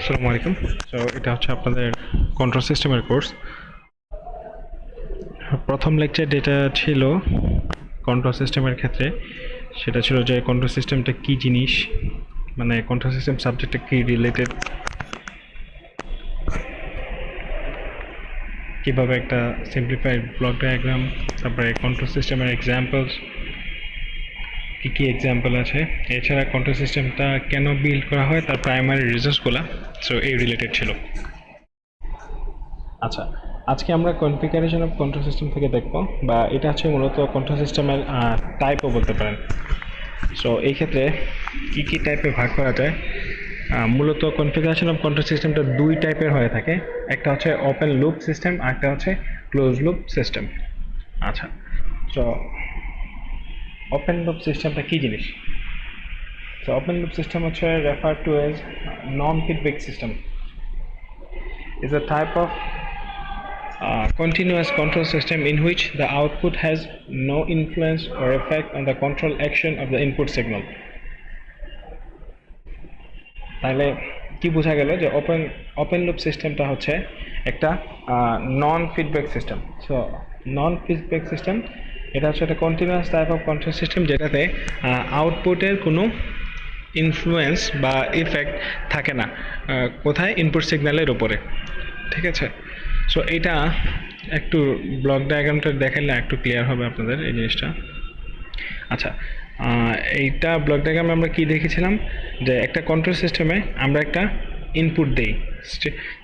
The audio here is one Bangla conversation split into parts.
আসসালামু আলাইকুম। সো এটা হচ্ছে আপনাদের কন্ট্রোল সিস্টেমের কোর্স। প্রথম লেকচার যেটা ছিল কন্ট্রোল সিস্টেমের ক্ষেত্রে, সেটা ছিল যে কন্ট্রোল সিস্টেমটা কী জিনিস, মানে কন্ট্রোল সিস্টেম সাবজেক্টটা কী রিলেটেড, কীভাবে একটা সিম্পলিফাইড ব্লক ডায়াগ্রাম, তারপরে কন্ট্রোল সিস্টেমের এক্সাম্পলস, কী কী এক্সাম্পল আছে, এছাড়া কন্ট্রোল সিস্টেমটা কেন বিল্ড করা হয় তার প্রাইমারি রিজনসগুলো। সো এই রিলেটেড ছিল। আচ্ছা, আজকে আমরা কনফিগারেশন অফ কন্ট্রোল সিস্টেম থেকে দেখব, বা এটা হচ্ছে মূলত কন্ট্রোল সিস্টেমের টাইপও বলতে পারেন। সো এই ক্ষেত্রে কী কী টাইপে ভাগ করা যায়, মূলত কনফিগারেশন অফ কন্ট্রোল সিস্টেমটা দুই টাইপের হয়ে থাকে। একটা হচ্ছে ওপেন লুপ সিস্টেম, আর একটা হচ্ছে ক্লোজ লুপ সিস্টেম। আচ্ছা, সো ওপেন লুপ সিস্টেমটা কী জিনিস? সো ওপেন লুপ সিস্টেম হচ্ছে refer to as non feedback system, is a type of continuous control system in which the output has no influence or effect on the control action of the input signal. তাহলে কি বোঝা গেল যে ওপেন লুপ সিস্টেমটা হচ্ছে একটা non feedback system. So non feedback system এটা হচ্ছে একটা continuous type of control system, যেটাতে আউটপুটের কোনো ইনফ্লুয়েন্স বা ইফেক্ট থাকে না কোথায়, ইনপুট সিগন্যালের উপরে। ঠিক আছে, সো এটা একটু ব্লক ডায়াগ্রামটা দেখালে একটু ক্লিয়ার হবে আপনাদের এই জিনিসটা। আচ্ছা, এইটা ব্লক ডায়াগ্রামে আমরা কি দেখেছিলাম, যে একটা কন্ট্রোল সিস্টেমে আমরা একটা ইনপুট দিই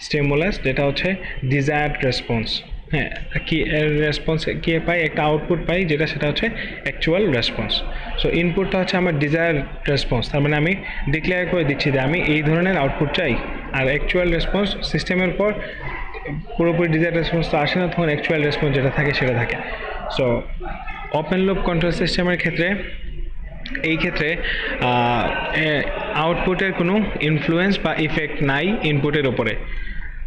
স্টিমুলাস, যেটা হচ্ছে ডিজায়ার্ড রেসপন্স। হ্যাঁ, কি রেসপন্স কি পাই, একটা আউটপুট পাই, যেটা সেটা হচ্ছে অ্যাকচুয়াল রেসপন্স। সো ইনপুটটা হচ্ছে আমার ডিজায়ার্ড রেসপন্স, তার মানে আমি ডিক্লেয়ার করে দিচ্ছি যে আমি এই ধরনের আউটপুট চাই। আর অ্যাকচুয়াল রেসপন্স সিস্টেমের পর পুরোপুরি ডিজায়ার্ড রেসপন্স তো আসে না, তখন অ্যাকচুয়াল রেসপন্স যেটা থাকে সেটা থাকে। সো ওপেন লুপ কন্ট্রোল সিস্টেমের ক্ষেত্রে এই ক্ষেত্রে আউটপুটের কোনো ইনফ্লুয়েন্স বা ইফেক্ট নাই ইনপুটের উপরে।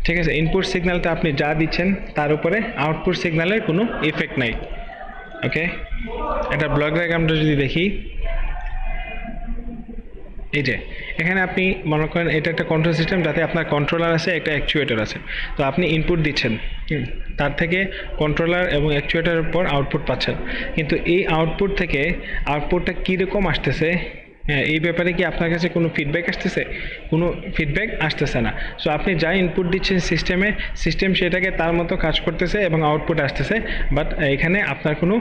ঠিক আছে, ইনপুট সিগন্যালটা আপনি যা দিচ্ছেন তার উপরে আউটপুট সিগন্যালের কোনো ইফেক্ট নাই। ওকে, এটা ব্লক ডায়াগ্রামটা যদি দেখি, এই যে এখানে আপনি মনে করেন এটা একটা কন্ট্রোল সিস্টেম, যাতে আপনার কন্ট্রোলার আছে, একটা অ্যাকচুয়েটর আছে। তো আপনি ইনপুট দিচ্ছেন, তার থেকে কন্ট্রোলার এবং অ্যাকচুয়েটরের উপর আউটপুট পাচ্ছেন, কিন্তু এই আউটপুট থেকে আউটপুটটা কীরকম আসতেছে, হ্যাঁ, এই ব্যাপারে কি আপনার কাছে কোনো ফিডব্যাক আসতেছে? কোনো ফিডব্যাক আসতেছে না। সো আপনি যা ইনপুট দিচ্ছেন সিস্টেমে, সিস্টেম সেটাকে তার মতো কাজ করতেছে এবং আউটপুট আসতেছে, বাট এখানে আপনার কোনো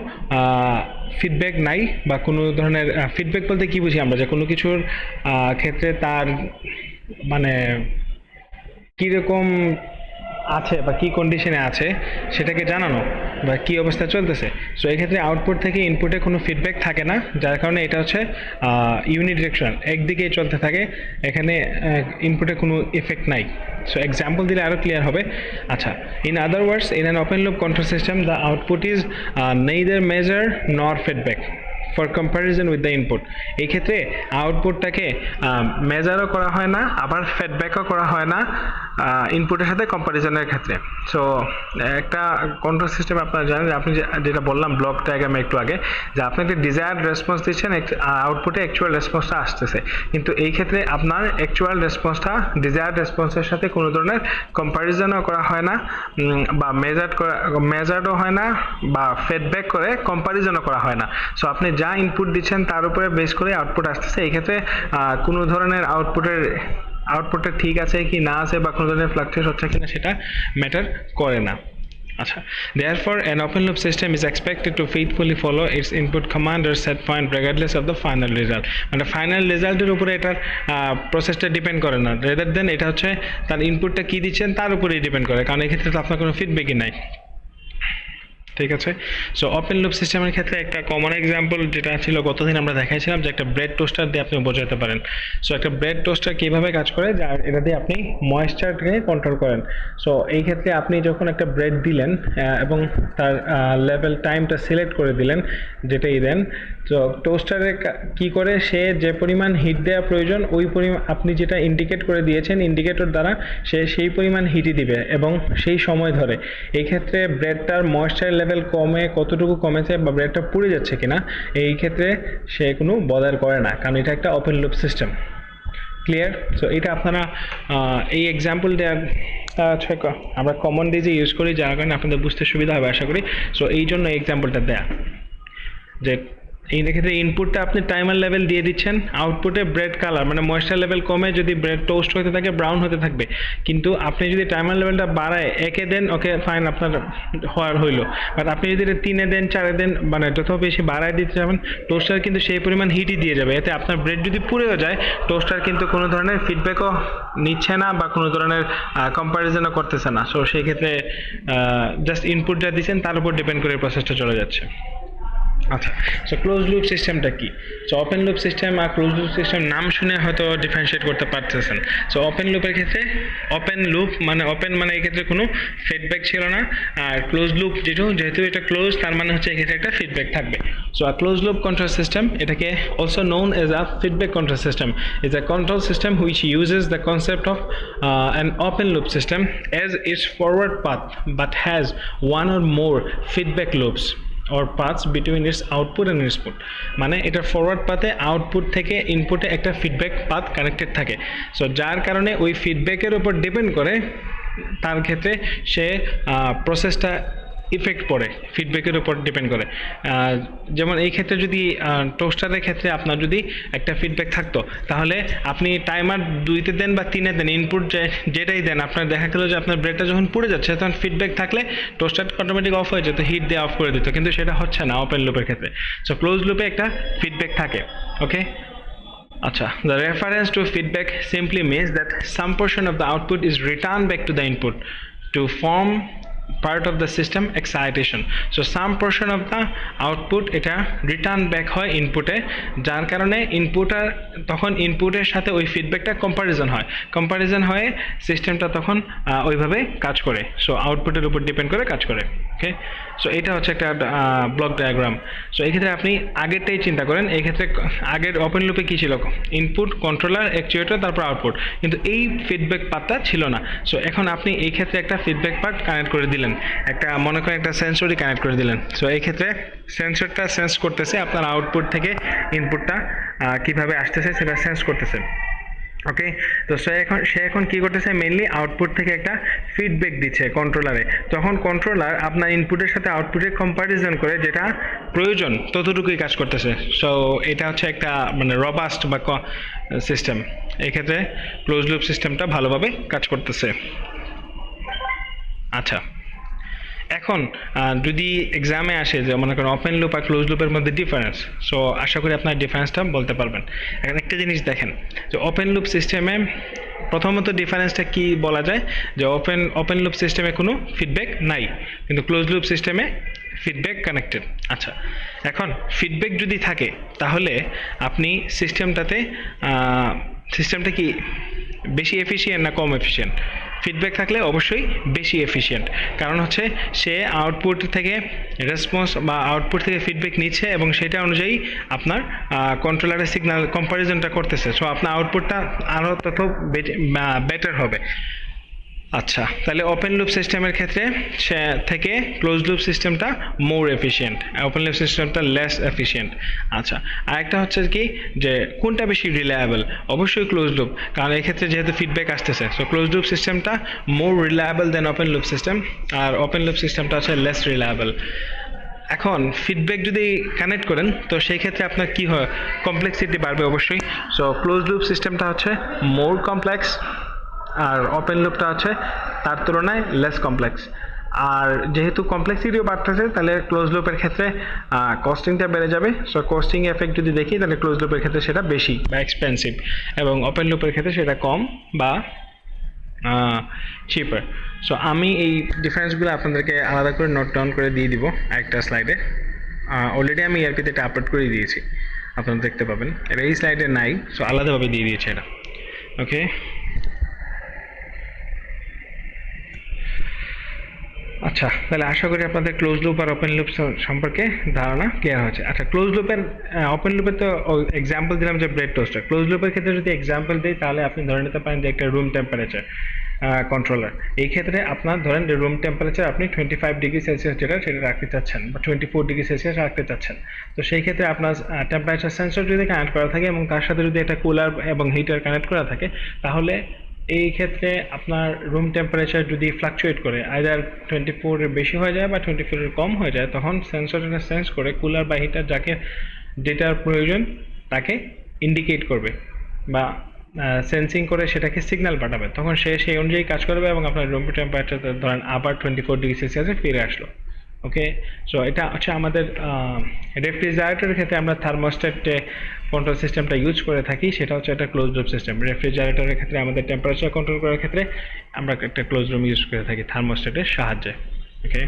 ফিডব্যাক নাই, বা কোনো ধরনের ফিডব্যাক বলতে কী বুঝি আমরা, যে কোনো কিছুর ক্ষেত্রে তার মানে কীরকম আছে বা কী কন্ডিশনে আছে সেটাকে জানানো, বা কী অবস্থা চলতেছে। সো এক্ষেত্রে আউটপুট থেকে ইনপুটে কোনো ফিডব্যাক থাকে না, যার কারণে এটা হচ্ছে ইউনিডিরেকশনাল, একদিকেই চলতে থাকে, এখানে ইনপুটে কোনো ইফেক্ট নাই। সো এক্সাম্পল দিলে আরও ক্লিয়ার হবে। আচ্ছা, in other words, in an open loop control system the output is neither measure nor feedback for comparison with the input. এই ক্ষেত্রে আউটপুটটাকে মেজারও করা হয় না, আবার ফিডব্যাকও করা হয় না ইনপুটের সাথে কম্প্যারিজনের ক্ষেত্রে। সো একটা কন্ট্রোল সিস্টেম আপনারা জানেন, যে আপনি যেটা বললাম ব্লক ডায়াগ্রামে একটু আগে, যে আপনি একটা ডিজায়ার্ড রেসপন্স দিচ্ছেন, আউটপুটে অ্যাকচুয়াল রেসপন্সটা আসতেছে, কিন্তু এই ক্ষেত্রে আপনার অ্যাকচুয়াল রেসপন্সটা ডিজায়ার্ড রেসপন্সের সাথে কোনো ধরনের কম্প্যারিজনও করা হয় না, বা মেজার্ডও হয় না, বা ফিডব্যাক করে কম্প্যারিজনও করা হয় না। সো আপনি যা ইনপুট দিচ্ছেন তার উপরে বেস করে আউটপুট আসতেছে। এই ক্ষেত্রে কোনো ধরনের আউটপুটটা ঠিক আছে কি না আছে, বা কোনো ধরনের ফ্লাকচুয়েট হচ্ছে কিনা, সেটা ম্যাটার করে না। আচ্ছা, therefore an open loop system is expected to faithfully follow its input command or set point regardless of the final result. মানে ফাইনাল রেজাল্টের উপরে এটার প্রসেসটা ডিপেন্ড করে না, রেদার দেন এটা হচ্ছে তার ইনপুটটা কী দিচ্ছেন তার উপরেই ডিপেন্ড করে, কারণ এক্ষেত্রে তো আপনার কোনো ফিডব্যাকই নাই। ঠিক আছে, সো ওপেন লুপ সিস্টেমের ক্ষেত্রে একটা কমন এক্সাম্পল যেটা ছিল গতদিন আমরা দেখাইছিলাম, যে একটা ব্রেড টোস্টার দিয়ে আপনি বোঝাতে পারেন। সো একটা ব্রেড টোস্টার কীভাবে কাজ করে, যার এটা দিয়ে আপনি ময়েশ্চারকে কন্ট্রোল করেন। সো এই ক্ষেত্রে আপনি যখন একটা ব্রেড দিলেন এবং তার লেভেল টাইমটা সিলেক্ট করে দিলেন, যেটাই দেন, তো টোস্টারে কি করে, সে যে পরিমাণ হিট দেওয়া প্রয়োজন ওই পরিমাণ আপনি যেটা ইন্ডিকেট করে দিয়েছেন ইন্ডিকেটর দ্বারা, সে সেই পরিমাণ হিটই দিবে এবং সেই সময় ধরে। এই ক্ষেত্রে ব্রেডটার ময়েশ্চার লেভেল কমে কতটুকু কমেছে, বা ব্রেডটা পুড়ে যাচ্ছে কিনা, এই ক্ষেত্রে সে কোনো বদার করে না, কারণ এটা একটা open loop system. Clear? So এটা আপনারা এই এক্সাম্পল দেওয়ার আমরা কমন ডিজে ইউজ করি, যার কারণে আপনাদের বুঝতে সুবিধা হবে আশা করি। সো এই জন্য এই এক্সাম্পলটা দেয়া, যে এই ক্ষেত্রে ইনপুটটা আপনি টাইমার লেভেল দিয়ে দিচ্ছেন, আউটপুটে ব্রেড কালার মানে ময়েশ্চার লেভেল কমে যদি ব্রেড টোস্ট হতে থাকে ব্রাউন হতে থাকবে, কিন্তু আপনি যদি টাইমার লেভেলটা বাড়ায় একে দেন, ওকে ফাইন, আপনার হইলো। বাট আপনি যদি এটা 3-এ দেন, 4-এ দেন, মানে যত বেশি বাড়ায় দিতে যাবেন, টোস্টার কিন্তু সেই পরিমাণ হিটই দিয়ে যাবে। এতে আপনার ব্রেড যদি পুড়েও যায়, টোস্টার কিন্তু কোনো ধরনের ফিডব্যাকও নিচ্ছে না বা কোনো ধরনের কম্প্যারিজনও করতেছে না। সো সেই ক্ষেত্রে জাস্ট ইনপুটটা দিচ্ছেন, তার উপর ডিপেন্ড করে প্রসেসটা চলে যাচ্ছে। আচ্ছা, সো ক্লোজ লুপ সিস্টেমটা কি? সো ওপেন লুপ সিস্টেম আর ক্লোজ লুপ সিস্টেম নাম শুনে হয়তো ডিফারেন্সিয়েট করতে পারতেছেন। সো ওপেন লুপের ক্ষেত্রে ওপেন লুপ মানে ওপেন মানে এই ক্ষেত্রে কোনো ফিডব্যাক ছিল না, আর ক্লোজ লুপ যেহেতু এটা ক্লোজ, তার মানে হচ্ছে এই ক্ষেত্রে একটা ফিডব্যাক থাকবে। সো আ ক্লোজ লুপ কন্ট্রোল সিস্টেম, এটাকে also known as a feedback control system, is a control system which uses the concept of an open loop system as its forward path but has one or more feedback loops or paths between its output and input। মানে এটা ফরওয়ার্ড পাথে আউটপুট থেকে ইনপুটে একটা ফিডব্যাক পাথ কানেক্টেড থাকে। সো যার কারণে ওই ফিডব্যাকের উপর ডিপেন্ড করে তার ক্ষেত্রে সে প্রসেসটা ইফেক্ট পড়ে, ফিডব্যাকের উপর ডিপেন্ড করে। যেমন এই ক্ষেত্রে যদি টোস্টারের ক্ষেত্রে আপনার যদি একটা ফিডব্যাক থাকতো, তাহলে আপনি টাইমার 2-তে দেন বা 3-এ দেন, ইনপুট যেটাই দেন, আপনার দেখা গেল যে আপনার ব্রেডটা যখন পুড়ে যাচ্ছে, তখন ফিডব্যাক থাকলে টোস্টার অটোমেটিক অফ হয়ে যেত, হিট দিয়ে অফ করে দিত, কিন্তু সেটা হচ্ছে না ওপেন লুপের ক্ষেত্রে। সো ক্লোজ লুপে একটা ফিডব্যাক থাকে। ওকে, আচ্ছা, the reference to feedback simply means that some portion of the output is returned back to the input to form part of the system excitation. So some portion of the output এটা রিটার্ন ব্যাক হয় ইনপুটে, যার কারণে ইনপুটার তখন ইনপুটের সাথে ওই ফিডব্যাকটা কম্প্যারিজন হয়ে সিস্টেমটা তখন ওইভাবে কাজ করে। সো আউটপুটের উপর ডিপেন্ড করে কাজ করে। ওকে, সো এটা হচ্ছে একটা ব্লক ডায়াগ্রাম। সো এই ক্ষেত্রে আপনি আগেরটাই চিন্তা করেন, এই ক্ষেত্রে আগের ওপেন লুপে কী ছিল? ইনপুট, কন্ট্রোলার, অ্যাকচুয়েটর, তারপর আউটপুট, কিন্তু এই ফিডব্যাক পার্টটা ছিল না। সো এখন আপনি এই ক্ষেত্রে একটা ফিডব্যাক পার্ট কানেক্ট করে দিলেন, একটা মনে করেন একটা সেন্সরই কানেক্ট করে দিলেন। সো এই ক্ষেত্রে সেন্সরটা সেন্স করতেছে আপনার আউটপুট থেকে ইনপুটটা কিভাবে আসতেছে সেটা সেন্স করতেছে। ওকে, তো সে এখন কি করতেছে, মেইনলি আউটপুট থেকে একটা ফিডব্যাক দিচ্ছে কন্ট্রোলারে। তখন কন্ট্রোলার আপনার ইনপুটের সাথে আউটপুটে কম্প্যারিজন করে যেটা প্রয়োজন ততটুকুই কাজ করতেছে। সো এটা হচ্ছে একটা মানে রবাস্ট বা সিস্টেম। এক্ষেত্রে ক্লোজ লুপ সিস্টেমটা ভালোভাবে কাজ করতেছে। আচ্ছা, এখন যদি এক্সামে আসে যে মনে করেন ওপেন লুপ আর ক্লোজ লুপের মধ্যে ডিফারেন্স, সো আশা করি আপনার ডিফারেন্সটা বলতে পারবেন। এখন একটা জিনিস দেখেন, যে ওপেন লুপ সিস্টেমে প্রথমত ডিফারেন্সটা কি বলা যায়, যে ওপেন লুপ সিস্টেমে কোনো ফিডব্যাক নাই, কিন্তু ক্লোজ লুপ সিস্টেমে ফিডব্যাক কানেক্টেড। আচ্ছা, এখন ফিডব্যাক যদি থাকে তাহলে আপনি সিস্টেমটা কি বেশি এফিশিয়েন্ট না কম এফিশিয়েন্ট? ফিডব্যাক থাকলে অবশ্যই বেশি এফিশিয়েন্ট, কারণ হচ্ছে সে আউটপুট থেকে রেসপন্স বা আউটপুট থেকে ফিডব্যাক নিচ্ছে এবং সেটা অনুযায়ী আপনার কন্ট্রোলারের সিগন্যাল কম্প্যারিজনটা করতেছে। সো আপনার আউটপুটটা আরও তত বেটার হবে। আচ্ছা, তাহলে ওপেন লুপ সিস্টেমের ক্ষেত্রে সে থেকে ক্লোজ লুপ সিস্টেমটা মোর এফিশিয়েন্ট, ওপেন লুপ সিস্টেমটা লেস এফিশিয়েন্ট। আচ্ছা, আরেকটা হচ্ছে কি, যে কোনটা বেশি রিলায়েবল? অবশ্যই ক্লোজ লুপ, কারণ এই ক্ষেত্রে যেহেতু ফিডব্যাক আসতেছে। সো ক্লোজ লুপ সিস্টেমটা more reliable than open loop system, আর ওপেন লুপ সিস্টেমটা হচ্ছে লেস রিলায়েবল। এখন ফিডব্যাক যদি কানেক্ট করেন, তো সেই ক্ষেত্রে আপনার কি হয়, কমপ্লেক্সিটি বাড়বে অবশ্যই। সো ক্লোজ লুপ সিস্টেমটা হচ্ছে মোর কমপ্লেক্স, আর ওপেন লুপটা হচ্ছে তার তুলনায় লেস কমপ্লেক্স। আর যেহেতু কমপ্লেক্সিটিও বাড়তেছে, তাহলে ক্লোজ লুপের ক্ষেত্রে কস্টিংটা বেড়ে যাবে। সো কস্টিং এফেক্ট যদি দেখি, তাহলে ক্লোজ লুপের ক্ষেত্রে সেটা বেশি বা এক্সপেন্সিভ, এবং ওপেন লুপের ক্ষেত্রে সেটা কম বা চিপার। সো আমি এই ডিফারেন্সগুলো আপনাদেরকে আলাদা করে নোট ডাউন করে দিয়ে দিব একটা স্লাইডে। অলরেডি আমি ERP-তে এটা আপলোড করে দিয়েছি, আপনারা দেখতে পাবেন। এটা এই স্লাইডে নাই, সো আলাদাভাবে দিয়ে দিয়েছি এটা। ওকে, আচ্ছা, তাহলে আশা করি আপনাদের ক্লোজ লুপ আর ওপেন লুপ সম্পর্কে ধারণা ক্লিয়ার হয়েছে। আচ্ছা, ক্লোজ লুপের ওপেন লুপের তো এক্সাম্পল দিলাম যে ব্রেড টোস্টার। ক্লোজ লুপের ক্ষেত্রে যদি এক্সাম্পল দিই, তাহলে আপনি ধরে নিতে পারেন যে একটা রুম টেম্পারেচার। কন্ট্রোলার। এই ক্ষেত্রে আপনার ধরেন রুম টেম্পারেচার আপনি 25°C যেটা সেটা রাখতে চাচ্ছেন বা 24°C রাখতে চাচ্ছেন। তো সেই ক্ষেত্রে আপনার টেম্পারেচার সেন্সর যদি কানেক্ট করা থাকে এবং তার সাথে যদি একটা কুলার এবং হিটার কানেক্ট করা থাকে, তাহলে এই ক্ষেত্রে আপনার রুম টেম্পারেচার যদি ফ্লাকচুয়েট করে আইদার 24 এর বেশি হয়ে যায় বা 24 এর কম হয়ে যায়, তখন সেন্সরটা সেন্স করে কুলার বা হিটার যাকে ডেটার প্রয়োজন তাকে ইন্ডিকেট করবে বা সেন্সিং করে সেটাকে সিগন্যাল পাঠাবে, তখন সে সেই অনুযায়ী কাজ করবে এবং আপনার রুম টেম্পারেচার ধরেন আবার 24°C ফিরে আসলো। ওকে, সো এটা হচ্ছে আমাদের রেফ্রিজারেটরের ক্ষেত্রে আমরা থার্মোস্ট্যাট কন্ট্রোল সিস্টেমটা ইউজ করে থাকি, সেটা হচ্ছে একটা ক্লোজ লুপ সিস্টেম। রেফ্রিজারেটরের ক্ষেত্রে আমাদের টেম্পারেচার কন্ট্রোল করার ক্ষেত্রে আমরা একটা ক্লোজ রুম ইউজ করে থাকি থার্মোস্ট্যাটের সাহায্যে। ওকে,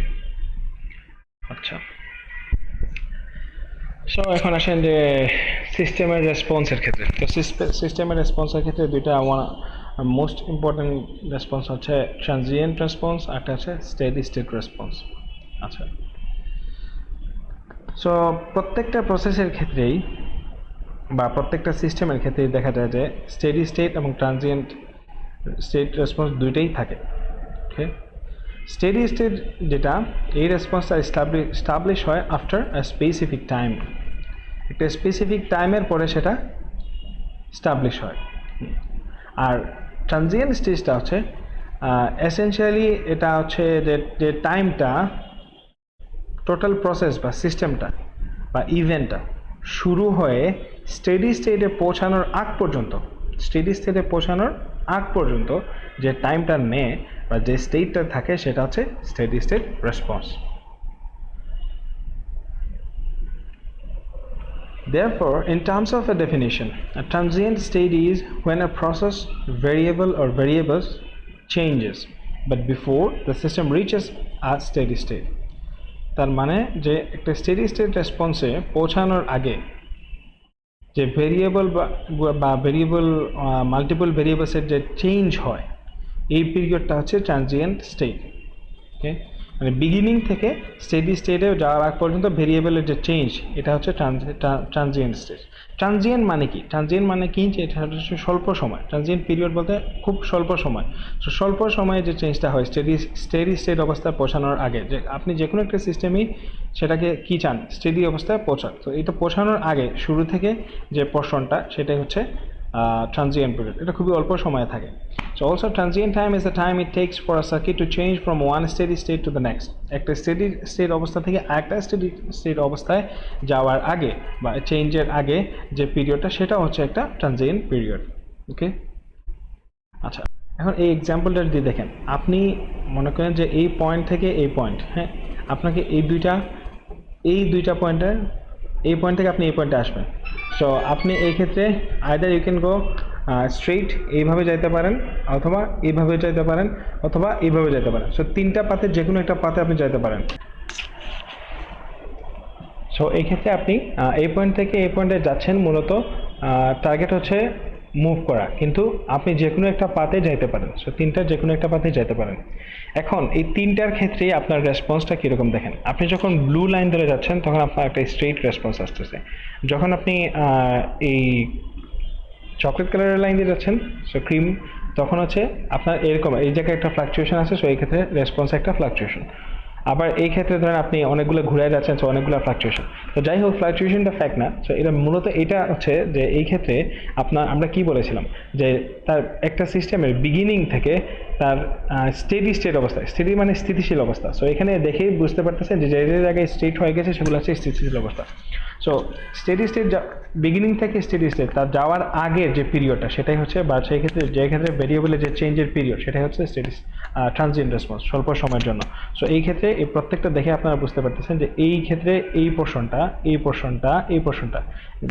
আচ্ছা, সো এখন আসেন যে সিস্টেমের রেসপন্সের ক্ষেত্রে। তো সিস্টেমের রেসপন্সের ক্ষেত্রে দুইটা মোস্ট ইম্পর্টেন্ট রেসপন্স হচ্ছে ট্রানজিয়েন্ট রেসপন্স, আর একটা হচ্ছে স্টেডি স্টেট রেসপন্স। আচ্ছা, সো প্রত্যেকটা প্রসেসের ক্ষেত্রেই বা প্রত্যেকটা সিস্টেমের ক্ষেত্রেই দেখা যায় যে স্টেডি স্টেট এবং ট্রানজিয়েন্ট স্টেট রেসপন্স দুইটাই থাকে। ওকে, স্টেডি স্টেট যেটা, এই রেসপন্সটা স্টাবলিশ হয় আফটার আ স্পেসিফিক টাইম, একটা স্পেসিফিক টাইমের পরে সেটা স্টাবলিশ হয়। আর ট্রানজিয়েন্ট স্টেজটা হচ্ছে এসেনশিয়ালি এটা হচ্ছে যে টাইমটা টোটাল প্রসেস বা সিস্টেমটা বা ইভেন্টটা শুরু হয়ে স্টেডি স্টেটে পৌঁছানোর আগ পর্যন্ত যে টাইমটা নেয় বা যে স্টেটটা থাকে সেটা হচ্ছে steady state response. Therefore, in terms of a definition, a transient state is when a process, variable or variables changes, but before the system reaches a steady state. তার মানে যে একটা স্টেডি স্টেট রেসপন্সে পৌঁছানোর আগে যে ভেরিয়েবল বা ভেরিয়েবল মাল্টিপল ভেরিয়েবলসের যে চেঞ্জ হয়, এই পিরিয়ডটা হচ্ছে ট্রানজিয়েন্ট স্টেট। ওকে, মানে বিগিনিং থেকে স্টেডি স্টেটে যাওয়ার আগ পর্যন্ত ভেরিয়েবলের যে চেঞ্জ, এটা হচ্ছে ট্রানজিয়েন্ট স্টেট। ট্রানজিয়েন্ট মানে কি? ট্রানজিয়েন্ট মানে কি যে এটা হচ্ছে স্বল্প সময়। ট্রানজিয়েন্ট পিরিয়ড বলতে খুব স্বল্প সময়। তো স্বল্প সময়ে যে চেঞ্জটা হয় স্টেডি স্টেট অবস্থায় পৌঁছানোর আগে, যে আপনি যে কোনো একটা সিস্টেমই সেটাকে কি চান, স্টেডি অবস্থায় পৌঁছান। তো এটা পৌঁছানোর আগে শুরু থেকে যে পোর্শনটা, সেটাই হচ্ছে transient period. এটা খুবই অল্প সময় থাকে। So also transient time is the time it takes for a circuit to change from one steady state to the next. একটা steady state অবস্থা থেকে আরেকটা steady state অবস্থায় যাওয়ার আগে বা চেঞ্জের আগে যে পিরিয়ডটা, সেটা হচ্ছে একটা transient period. ওকে, আচ্ছা, এখন এই এক্সাম্পলটা যদি দেখেন, আপনি মনে করেন যে এই পয়েন্ট থেকে এই পয়েন্ট, হ্যাঁ, আপনাকে এই দুইটা পয়েন্টের এই পয়েন্ট থেকে আপনি এই পয়েন্টে আসবেন। সো আপনি এই ক্ষেত্রে either you can go straight, এইভাবে যাইতে পারেন, অথবা এইভাবে যাইতে পারেন, অথবা এইভাবে যাইতে পারেন। সো তিনটা পাতে যে কোনো একটা পাতে আপনি যাইতে পারেন। সো এই ক্ষেত্রে আপনি এই পয়েন্ট থেকে এই পয়েন্টে যাচ্ছেন, মূলত টার্গেট হচ্ছে মুভ করা, কিন্তু আপনি যে কোনো একটা পাতে যাইতে পারেন। সো তিনটার যে কোনো একটা পাতে যাইতে পারেন। এখন এই তিনটার ক্ষেত্রেই আপনার রেসপন্সটা কীরকম দেখেন। আপনি যখন ব্লু লাইন ধরে যাচ্ছেন তখন আপনার একটা স্ট্রেইট রেসপন্স আসতেছে। যখন আপনি এই চকলেট কালারের লাইন দিয়ে যাচ্ছেন, সো ক্রিম, তখন হচ্ছে আপনার এরকম এই জায়গায় একটা ফ্লাকচুয়েশন আছে। সো এই ক্ষেত্রে রেসপন্স একটা ফ্লাকচুয়েশন। আবার এই ক্ষেত্রে ধরেন আপনি অনেকগুলো ঘুরে যাচ্ছেন, সো অনেকগুলো ফ্লাকচুয়েশন। তো যাই হোক, ফ্লাকচুয়েশনটা ফ্যাক্ট না। সো এটা মূলত এটা হচ্ছে যে এই ক্ষেত্রে আমরা কি বলেছিলাম, যে তার একটা সিস্টেমের বিগিনিং থেকে তার স্টেডি স্টেট অবস্থা, স্টেডি মানে স্থিতিশীল অবস্থা। সো এখানে দেখেই বুঝতে পারতেছেন যে যে জায়গায় স্টেট হয়ে গেছে সেগুলো হচ্ছে স্থিতিশীল অবস্থা। সো স্টেডি স্টেট বিগিনিং থেকে স্টেডি স্টেট তার যাওয়ার আগের যে পিরিয়ডটা, সেটাই হচ্ছে, বা সেই ক্ষেত্রে যে ক্ষেত্রে ভেরিয়েবলের যে চেঞ্জের পিরিয়ড, সেটাই হচ্ছে স্টেডি ট্রানজিয়েন্ট রেসপন্স, স্বল্প সময়ের জন্য। সো এই ক্ষেত্রে এই প্রত্যেকটা দেখে আপনারা বুঝতে পারতেছেন যে এই ক্ষেত্রে এই পোর্শনটা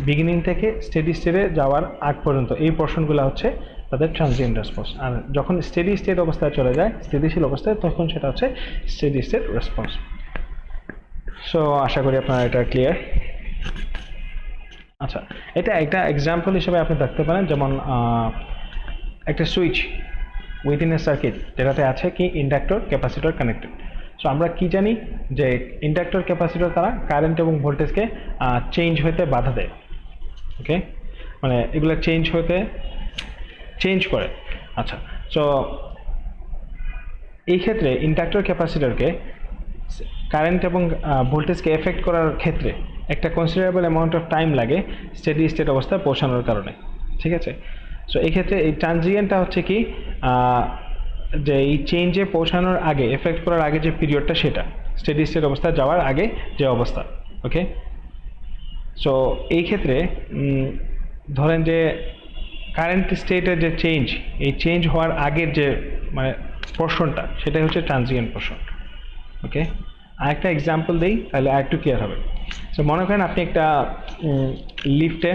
বিগিনিং থেকে স্টেডি স্টেটে যাওয়ার আগ পর্যন্ত এই পোর্শনগুলো হচ্ছে তাদের ট্রানজিয়েন্ট রেসপন্স। আর যখন স্টেডি স্টেট অবস্থায় চলে যায়, স্থিতিশীল অবস্থায়, তখন সেটা হচ্ছে স্টেডি স্টেট রেসপন্স। সো আশা করি আপনারা এটা ক্লিয়ার। আচ্ছা, এটা একটা এক্সাম্পল হিসেবে আপনি দেখতে পারেন, যেমন একটা সুইচ উইদিন এ সার্কিট যেটাতে আছে কি ইন্ডাক্টর ক্যাপাসিটর কানেক্টেড। সো আমরা কি জানি যে ইন্ডাক্টর ক্যাপাসিটর তারা কারেন্ট এবং ভোল্টেজকে চেঞ্জ হতে বাধা দেয়। ওকে, মানে এগুলো চেঞ্জ করে। আচ্ছা, সো এই ক্ষেত্রে ইন্ডাক্টর ক্যাপাসিটরকে কারেন্ট এবং ভোল্টেজকে এফেক্ট করার ক্ষেত্রে একটা কনসিডারেবল অ্যামাউন্ট অফ টাইম লাগে স্টেডি স্টেট অবস্থায় পৌঁছানোর কারণে, ঠিক আছে। সো এই ক্ষেত্রে এই ট্রানজিয়েন্টটা হচ্ছে কি যে এই চেঞ্জে পৌঁছানোর আগে, এফেক্ট করার আগে যে পিরিয়ডটা, সেটা স্টেডি স্টেট অবস্থায় যাওয়ার আগে যে অবস্থা, ওকে। সো এই ক্ষেত্রে ধরেন যে কারেন্ট স্টেটের যে চেঞ্জ, এই চেঞ্জ হওয়ার আগের যে মানে পোর্শনটা, সেটাই হচ্ছে ট্রানজিয়েন্ট পোর্শন, ওকে। আরেকটা এক্সাম্পল দিই, তাহলে আর একটু ক্লিয়ার হবে। সো মনে করেন আপনি একটা লিফটে,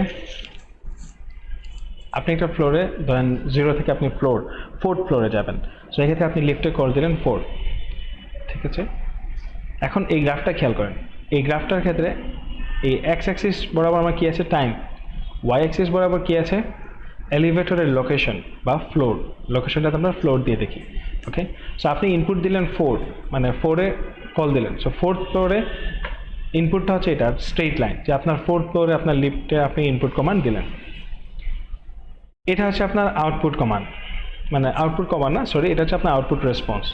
আপনি একটা ফ্লোরে ধরেন 0 থেকে আপনি 4th ফ্লোরে যাবেন। সো এক্ষেত্রে আপনি লিফটে কল দিলেন 4, ঠিক আছে। এখন এই গ্রাফটা খেয়াল করেন, এই গ্রাফটার ক্ষেত্রে এই এক্স অ্যাক্সিস বরাবর আমার কী আছে, টাইম, ওয়াই অ্যাক্সিস বরাবর কী আছে, এলিভেটরের লোকেশন বা ফ্লোর, লোকেশনটা আমরা ফ্লোর দিয়ে দেখি, ওকে। সো আপনি ইনপুট দিলেন 4, মানে 4-এ কল দিলেন। সো 4th ফ্লোরে ইনপুটটা হচ্ছে এটা স্ট্রেইট লাইন, যে আপনার 4th ফ্লোরে আপনার লিফটে আপনি ইনপুট কমান্ড দিলেন। এটা হচ্ছে আপনার আউটপুট কমান্ড, মানে আউটপুট কমান্ড না, সরি, এটা হচ্ছে আপনার আউটপুট রেসপন্স।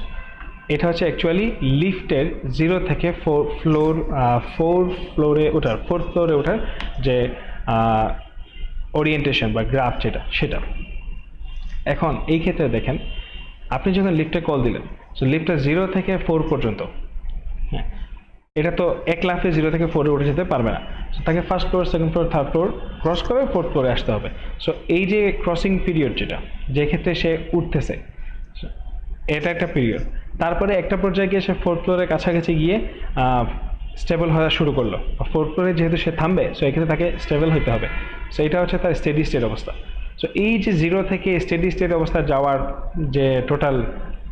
এটা হচ্ছে অ্যাকচুয়ালি লিফটের 0 থেকে 4th ফ্লোরে ওঠার যে ওরিয়েন্টেশন বা গ্রাফ যেটা, সেটা। এখন এই ক্ষেত্রে দেখেন, আপনি যখন লিফটে কল দিলেন, সো লিফটটা 0 থেকে 4 পর্যন্ত, হ্যাঁ, এটা তো এক লাফে 0 থেকে 4-এ উঠে যেতে পারবে না। সো তাকে first floor, second floor, third floor cross করে 4th ফ্লোরে আসতে হবে। সো এই যে ক্রসিং পিরিয়ড যেটা, যে ক্ষেত্রে সে উঠতেছে, এটা একটা পিরিয়ড। তারপরে একটা পর্যায়ে গিয়ে সে 4th ফ্লোরের কাছাকাছি গিয়ে স্টেবল হওয়া শুরু করলো। 4th ফ্লোরে যেহেতু সে থামবে, সো এক্ষেত্রে তাকে স্টেবল হতে হবে। সো এটা হচ্ছে তার স্টেডি স্টেট অবস্থা। সো এই যে 0 থেকে স্টেডি স্টেট অবস্থা যাওয়ার যে টোটাল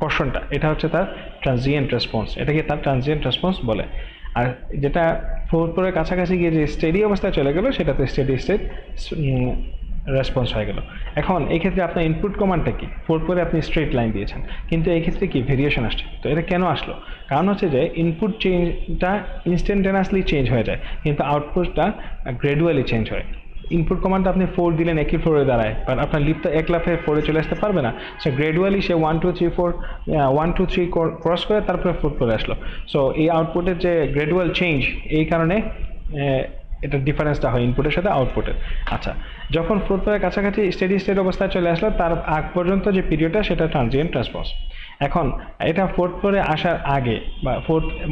পোর্শনটা, এটা হচ্ছে তার ট্রানজিয়েন্ট রেসপন্স, এটাকে তার ট্রানজিয়েন্ট রেসপন্স বলে। আর যেটা 4th ফ্লোরের কাছাকাছি গিয়ে যে স্টেডি অবস্থায় চলে গেল, সেটা তো স্টেডি স্টেট রেসপন্স হয়ে গেল। এখন এই ক্ষেত্রে আপনার ইনপুট কমান্ডটা কি, 4th ফ্লোরে আপনি স্ট্রেট লাইন দিয়েছেন, কিন্তু এই ক্ষেত্রে কি ভেরিয়েশন আসছে। তো এটা কেন আসলো? কারণ হচ্ছে যে ইনপুট চেঞ্জটা ইনস্ট্যান্টানিয়াসলি চেঞ্জ হয়ে যায়, কিন্তু আউটপুটটা গ্র্যাজুয়ালি চেঞ্জ হয়। ইনপুট কমান্ড আপনি 4 দিলেন একই ফ্লোরে দাঁড়ায়, বাট আপনার লিফট তো এক লাফে 4-এ চলে আসতে পারবে না। সো গ্র্যাজুয়ালি সে 1 2 3 ক্রস করে তারপরে 4th ফ্লোরে আসলো। সো এই আউটপুটের যে গ্র্যাজুয়াল চেঞ্জ, এই কারণে এটা ডিফারেন্সটা হয় ইনপুটের সাথে আউটপুটের। আচ্ছা, যখন 4th ফ্লোরের কাছাকাছি স্টেডি স্টেট অবস্থায় চলে আসলো, তার আগ পর্যন্ত যে পিরিয়ডটা, সেটা ট্রানজিয়েন্ট রেসপন্স। এখন এটা 4th ফ্লোরে আসার আগে বা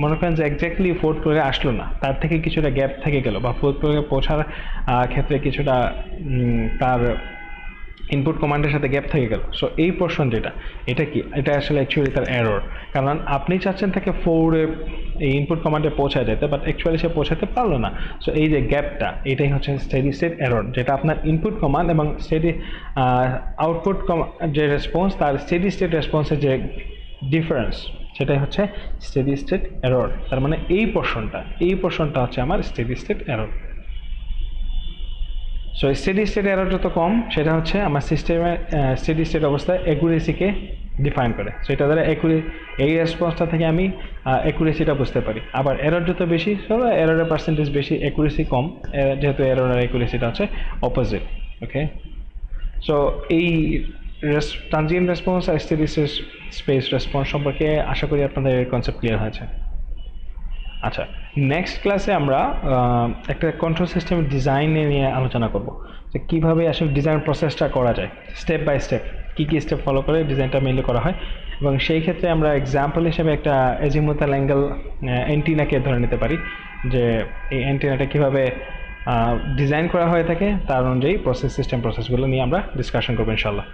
মনে করেন যে এক্স্যাক্টলি 4th ফ্লোরে আসলো না, তার থেকে কিছুটা গ্যাপ থেকে গেল, বা 4th ফ্লোরে পৌঁছার ক্ষেত্রে কিছুটা তার ইনপুট কমান্ডের সাথে গ্যাপ থেকে গেল। সো এই পোর্শন যেটা, এটা কি, এটা আসলে অ্যাকচুয়ালি তার এরর। কারণ আপনি চাচ্ছেন তাকে 4-এ এই ইনপুট কমান্ডে পৌঁছায় যেতে, বাট অ্যাকচুয়ালি সে পৌঁছাতে পারলো না। সো এই যে গ্যাপটা, এটাই হচ্ছে স্টেডি স্টেট এরর, যেটা আপনার ইনপুট কমান্ড এবং আউটপুট যে রেসপন্স, তার স্টেডি স্টেট রেসপন্সের যে ডিফারেন্স, সেটাই হচ্ছে স্টেডি স্টেট এরর। তার মানে এই পোর্শনটা হচ্ছে আমার steady state error. So steady state error যত কম, সেটা হচ্ছে আমার সিস্টেমের স্টেডি স্টেট অবস্থায় অ্যাকুরেসিকে ডিফাইন করে। সো এটা দ্বারা এই রেসপন্সটা থেকে আমি অ্যাকুরেসিটা বুঝতে পারি। আবার এরর যত বেশি, এররের পার্সেন্টেজ বেশি, অ্যাকুরেসি কম, যেহেতু এরর আর অ্যাকুরেসিটা হচ্ছে অপোজিট, ওকে। সো এই ট্রানজিয়েন্ট রেসপন্স আর স্টেডি স্পেস রেসপন্স সম্পর্কে আশা করি আপনাদের কনসেপ্ট ক্লিয়ার হয়েছে। আচ্ছা, নেক্সট ক্লাসে আমরা একটা কন্ট্রোল সিস্টেমের ডিজাইনে নিয়ে আলোচনা করব, যে কীভাবে আসলে ডিজাইন প্রসেসটা করা যায়, স্টেপ বাই স্টেপ কী কী স্টেপ ফলো করে ডিজাইনটা মেনলি করা হয়। এবং সেই ক্ষেত্রে আমরা এক্সাম্পল হিসেবে একটা এজিমুথাল অ্যাঙ্গেল অ্যান্টিনাকে ধরে নিতে পারি, যে এই অ্যান্টিনাটা কীভাবে ডিজাইন করা হয়ে থাকে, তার অনুযায়ী প্রসেসগুলো নিয়ে আমরা ডিসকাশন করবো ইনশাআল্লাহ।